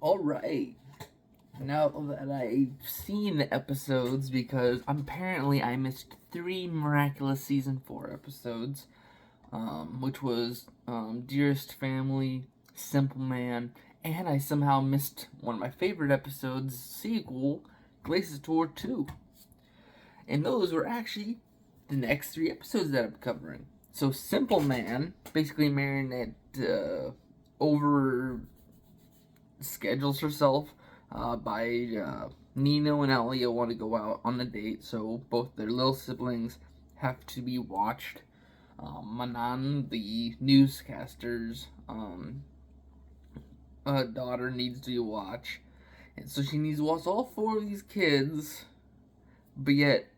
Alright, now that I've seen the episodes, because apparently I missed 3 Miraculous Season 4 episodes, which was Dearest Family, Simple Man, and I somehow missed one of my favorite episodes, sequel, Glacier Tour 2. And those were actually the next 3 episodes that I'm covering. So Simple Man, basically Marinette over schedules herself by Nino and Elio want to go out on a date, so both their little siblings have to be watched. Manan, the newscaster's daughter, needs to be watched, and so she needs to watch all 4 of these kids, but yet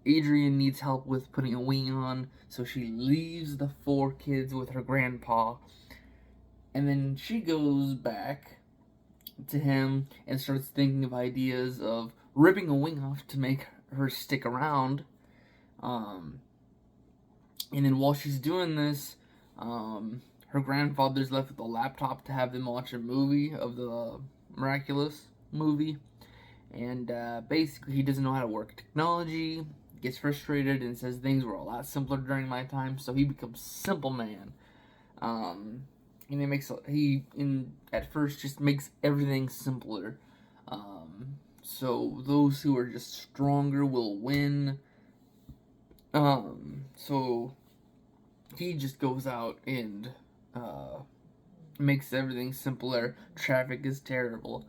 Adrian needs help with putting a wing on, so she leaves the 4 kids with her grandpa, and then she goes back to him and starts thinking of ideas of ripping a wing off to make her stick around. And then while she's doing this, her grandfather's left with a laptop to have them watch a movie of the Miraculous movie. And basically, he doesn't know how to work technology, gets frustrated, and says things were a lot simpler during my time, so he becomes Simple Man. And at first just makes everything simpler. So those who are just stronger will win. So he just goes out and makes everything simpler. Traffic is terrible,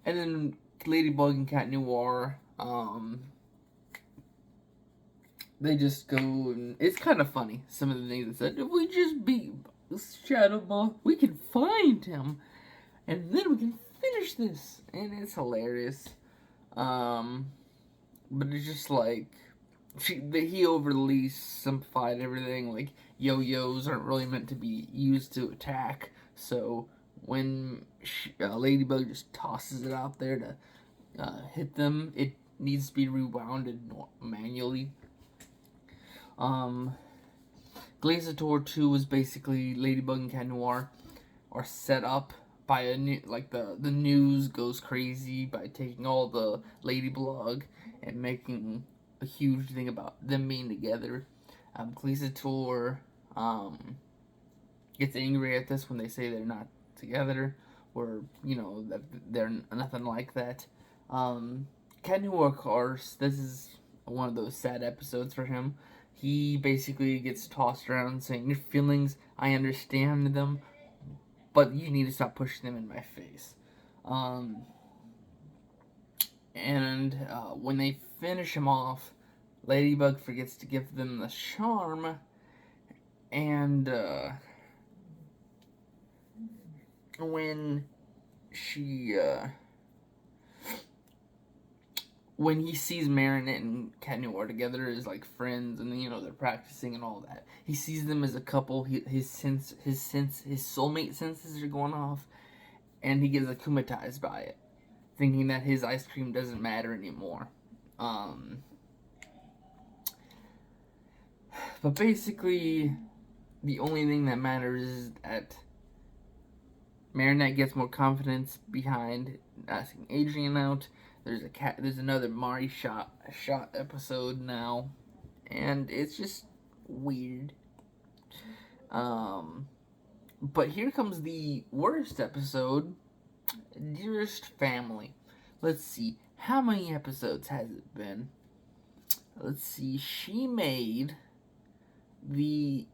and then Ladybug and Cat Noir, they just go, and it's kind of funny. Some of the things they said. If we just beat Shadow Ball, we can find him, and then we can finish this, and it's hilarious. But it's just like he overly simplified everything. Like yo-yos aren't really meant to be used to attack, so when Ladybug just tosses it out there to hit them, it needs to be rewounded manually. Glacier Tour 2 was basically Ladybug and Cat Noir are set up by a new, like the news goes crazy by taking all the Ladybug and making a huge thing about them being together. Glacier Tour gets angry at this when they say they're not together, or that they're nothing like that. Cat Noir, of course, this is one of those sad episodes for him. He basically gets tossed around saying, "Your feelings, I understand them, but you need to stop pushing them in my face." When they finish him off, Ladybug forgets to give them the charm, and when he sees Marinette and Cat Noir together as like friends, and then they're practicing and all that, he sees them as a couple. His soulmate senses are going off, and he gets akumatized by it, thinking that his ice cream doesn't matter anymore. But basically, the only thing that matters is that Marinette gets more confidence behind asking Adrian out. There's another Mari shot episode now, and it's just weird. But here comes the worst episode, Dearest Family. Let's see, how many episodes has it been? Let's see, she made the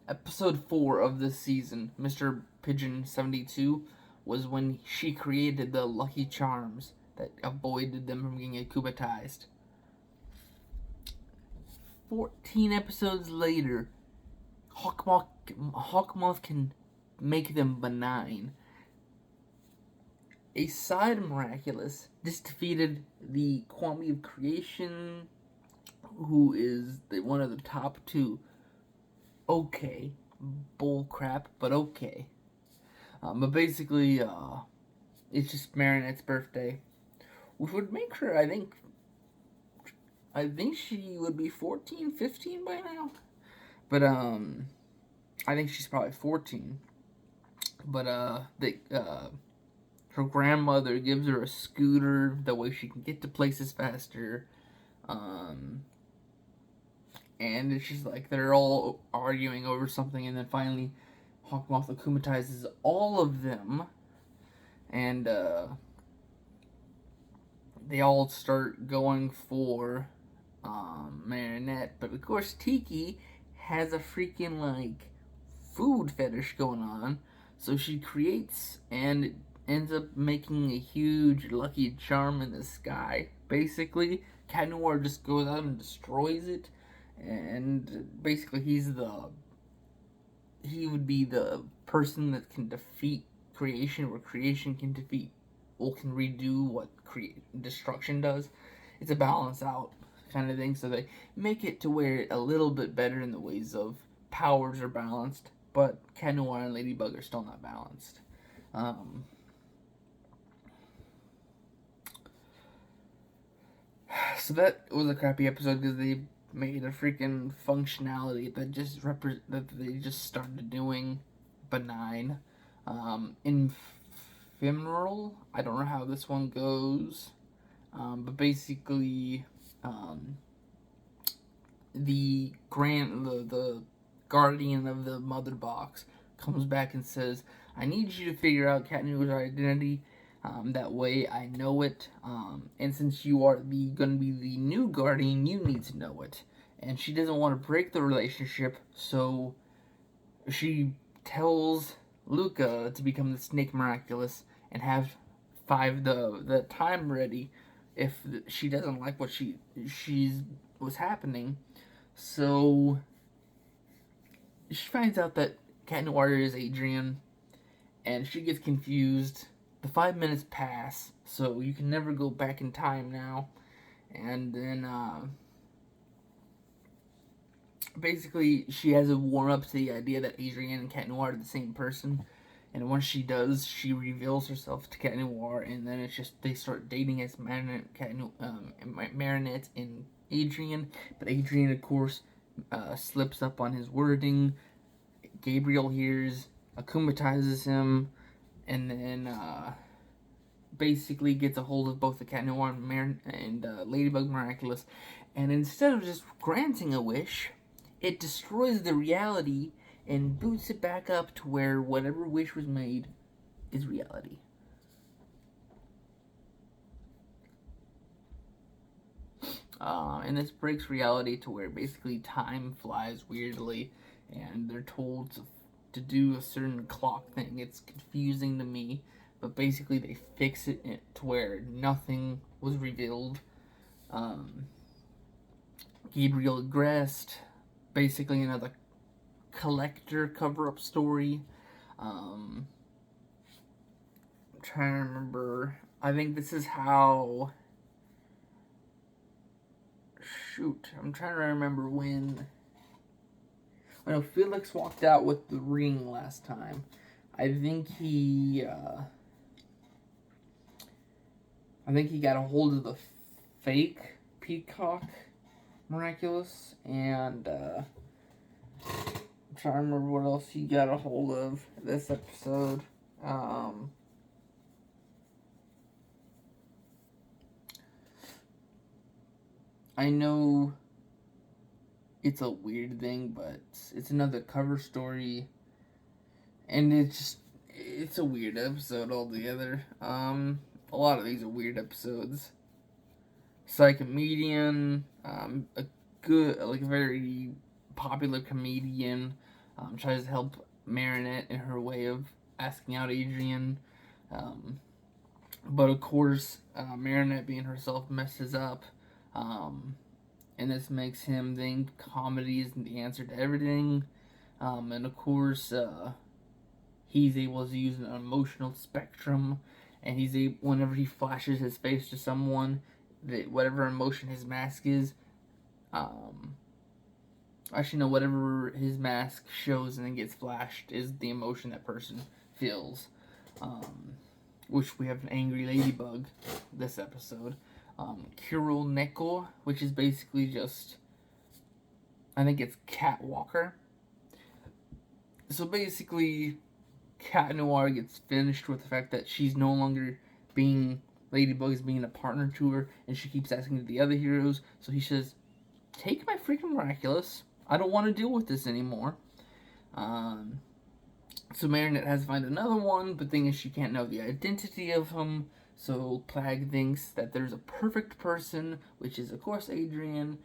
episode 4 of this season, Mr. Pigeon 72, was when she created the Lucky Charms that avoided them from getting akumatized. 14 episodes later, Hawkmoth can make them benign. A side Miraculous just defeated the Kwame of Creation, who is one of the top 2. Okay. Bull crap, but okay. But basically, it's just Marinette's birthday, which would make her, I think she would be 14, 15 by now. But, I think she's probably 14. But her grandmother gives her a scooter, that way she can get to places faster. Um, and it's just like they're all arguing over something, and then finally Hawkmoth akumatizes all of them, and they all start going for Marinette. But of course, Tiki has a freaking like food fetish going on, so she creates and ends up making a huge Lucky Charm in the sky. Basically, Cat Noir just goes out and destroys it, and basically he would be the person that can defeat creation, where creation can defeat, or can redo what destruction does. It's a balance out kind of thing, so they make it to where a little bit better in the ways of powers are balanced, but Cat Noir and Ladybug are still not balanced. Um, so that was a crappy episode because they made a freaking functionality that that they just started doing benign. Ephemeral. I don't know how this one goes, but basically, um, the guardian of the mother box comes back and says, "I need you to figure out Cat Noir's identity. That way I know it. And since you are going to be the new guardian, you need to know it." And she doesn't want to break the relationship, so she tells Luca to become the Snake Miraculous and have the time ready if she doesn't like what she's was happening. So she finds out that Cat Noir is Adrian, and she gets confused. The 5 minutes pass, so you can never go back in time now. And then, basically, she has a warm up to the idea that Adrian and Cat Noir are the same person. And once she does, she reveals herself to Cat Noir, and then it's just they start dating as Marinette, Marinette and Adrian. But Adrian, of course, slips up on his wording. Gabriel hears, akumatizes him, and then basically gets a hold of both the Cat Noir and Ladybug Miraculous. And instead of just granting a wish, it destroys the reality and boots it back up to where whatever wish was made is reality. And this breaks reality to where basically time flies weirdly, and they're told to do a certain clock thing. It's confusing to me, but basically they fix it to where nothing was revealed. Gabriel aggressed, basically another collector cover-up story. I'm trying to remember. I think this is how. Shoot, I'm trying to remember when. I know Felix walked out with the ring last time. I think he got a hold of the fake Peacock Miraculous, and I'm trying to remember what else he got a hold of this episode. I know it's a weird thing, but it's another cover story, and it's a weird episode altogether. A lot of these are weird episodes. Psychomedian, a good, like a very popular comedian, tries to help Marinette in her way of asking out Adrian. But of course, Marinette being herself messes up. And this makes him think comedy isn't the answer to everything. And of course, he's able to use an emotional spectrum, and whenever he flashes his face to someone, that whatever emotion his mask is, actually no, whatever his mask shows and then gets flashed is the emotion that person feels. Which we have an angry ladybug this episode. Kirill Neko, which is basically just, I think it's Catwalker. So basically, Cat Noir gets finished with the fact that she's no longer being Ladybug is being a partner to her, and she keeps asking the other heroes. So he says, "Take my freaking Miraculous. I don't want to deal with this anymore." Um, so Marinette has to find another one, but the thing is, she can't know the identity of him. So Plague thinks that there's a perfect person, which is of course Adrian.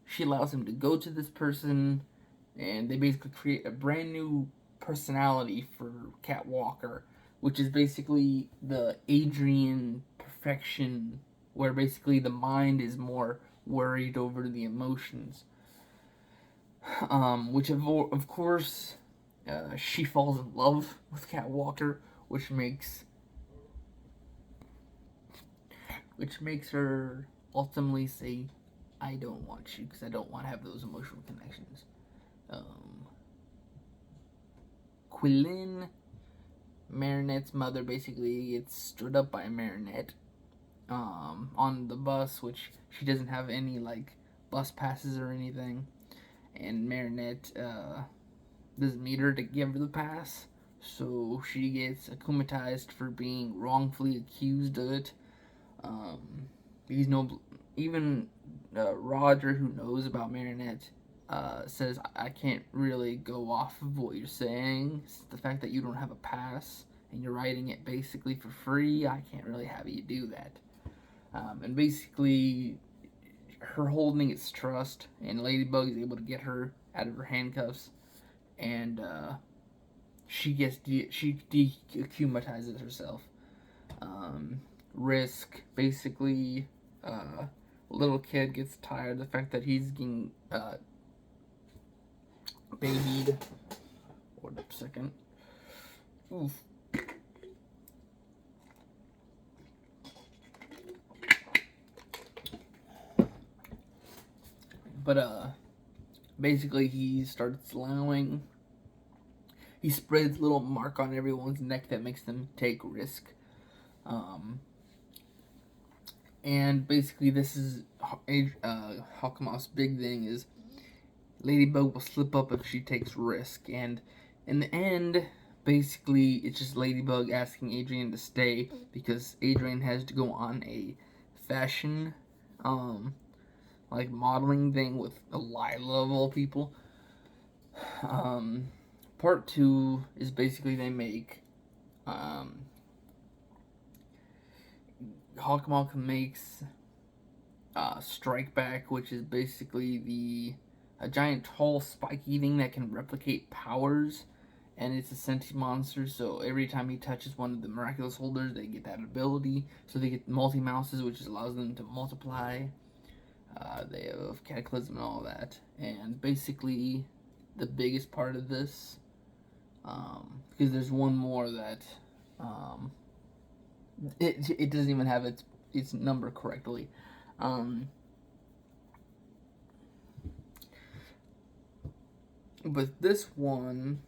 She allows him to go to this person, and they basically create a brand new personality for Cat Walker, which is basically the Adrian perfection, where basically the mind is more worried over the emotions. Which of course, she falls in love with Cat Walker, which makes her ultimately say, "I don't want you because I don't want to have those emotional connections." Quillin, Marinette's mother, basically gets stood up by Marinette on the bus, which she doesn't have any like bus passes or anything, and Marinette doesn't need her to give her the pass, so she gets akumatized for being wrongfully accused of it. He's no even Roger, who knows about Marinette, says, "I can't really go off of what you're saying. It's the fact that you don't have a pass and you're writing it basically for free, I can't really have you do that." And basically, her holding its trust, and Ladybug is able to get her out of her handcuffs, and she deacumatizes herself. Risk, basically, little kid gets tired of the fact that he's getting babied. Hold up a second. Oof. But basically he starts allowing. He spreads a little mark on everyone's neck that makes them take risk. And basically this is Hawkmoth's big thing is Ladybug will slip up if she takes risk, and in the end, basically it's just Ladybug asking Adrian to stay because Adrian has to go on a fashion like modeling thing with Lila of all people. Part 2 is basically they make Hawkmoth makes Strike Back, which is basically a giant tall spiky thing that can replicate powers, and it's a sentient monster, so every time he touches one of the Miraculous holders, they get that ability. So they get multi-mouses, which allows them to multiply. They have Cataclysm and all that. And basically, the biggest part of this, because there's one more that it doesn't even have its number correctly. But this one,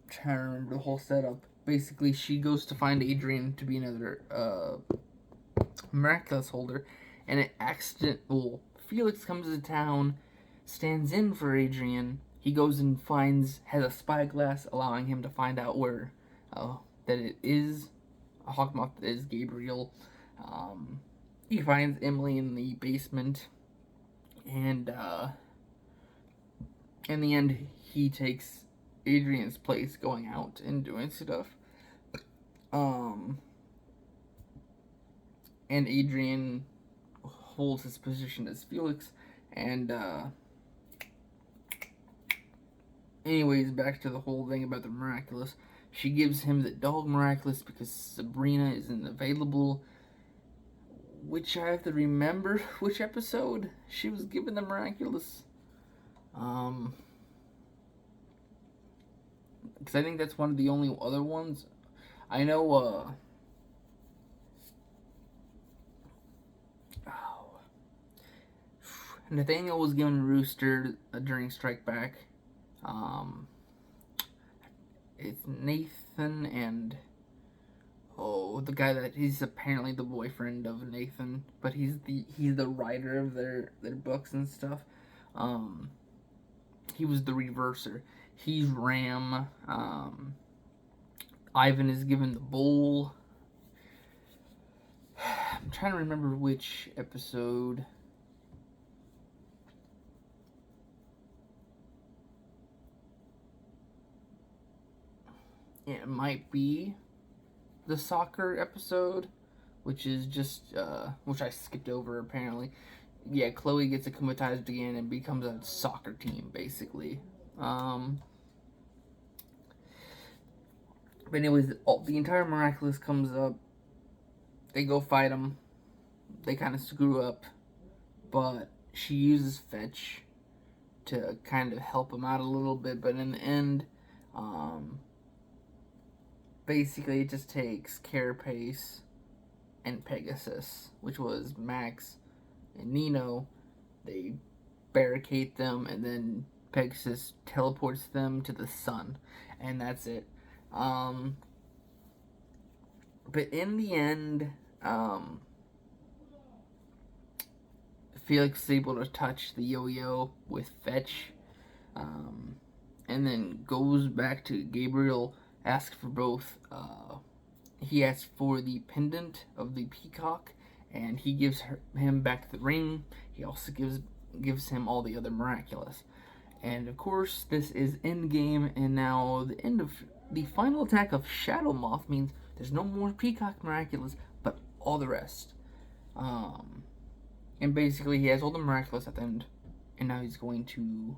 trying to remember the whole setup. Basically, she goes to find Adrian to be another Miraculous holder, and Felix comes to town, stands in for Adrian. He goes and has a spyglass, allowing him to find out where that it is Hawkmoth is Gabriel. He finds Emily in the basement, and in the end, he takes Adrian's place, going out and doing stuff. And Adrian holds his position as Felix, and anyways, back to the whole thing about the Miraculous. She gives him the dog Miraculous because Sabrina isn't available, which I have to remember which episode she was given the Miraculous. Because I think that's one of the only other ones. I know, Nathaniel was given Rooster during Strike Back. It's Nathan and the guy that he's apparently the boyfriend of Nathan, but he's the writer of their books and stuff. He was the Reverser. He's Ram. Ivan is given the bowl. I'm trying to remember which episode. It might be the soccer episode, which is just which I skipped over apparently. Yeah, Chloe gets akumatized again and becomes a soccer team basically. But anyways, the entire Miraculous comes up. They go fight him. They kind of screw up, but she uses Fetch to kind of help him out a little bit. But in the end, basically it just takes Carapace and Pegasus, which was Max and Nino. They barricade them, and then Pegasus teleports them to the sun, and that's it. But in the end, Felix is able to touch the yo-yo with Fetch, and then goes back to Gabriel, asks for both. He asks for the pendant of the peacock, and he gives him back the ring. He also gives him all the other Miraculous. And of course, this is endgame, and now the end of the final attack of Shadow Moth means there's no more Peacock Miraculous, but all the rest. And basically, he has all the Miraculous at the end, and now he's going to,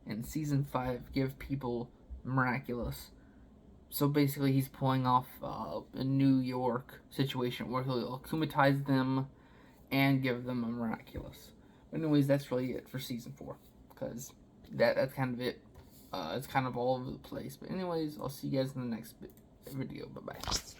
in Season 5, give people Miraculous. So basically, he's pulling off a New York situation where he'll akumatize them and give them a Miraculous. But anyways, that's really it for Season 4, because that's kind of it. It's kind of all over the place. But anyways, I'll see you guys in the next video. Bye-bye.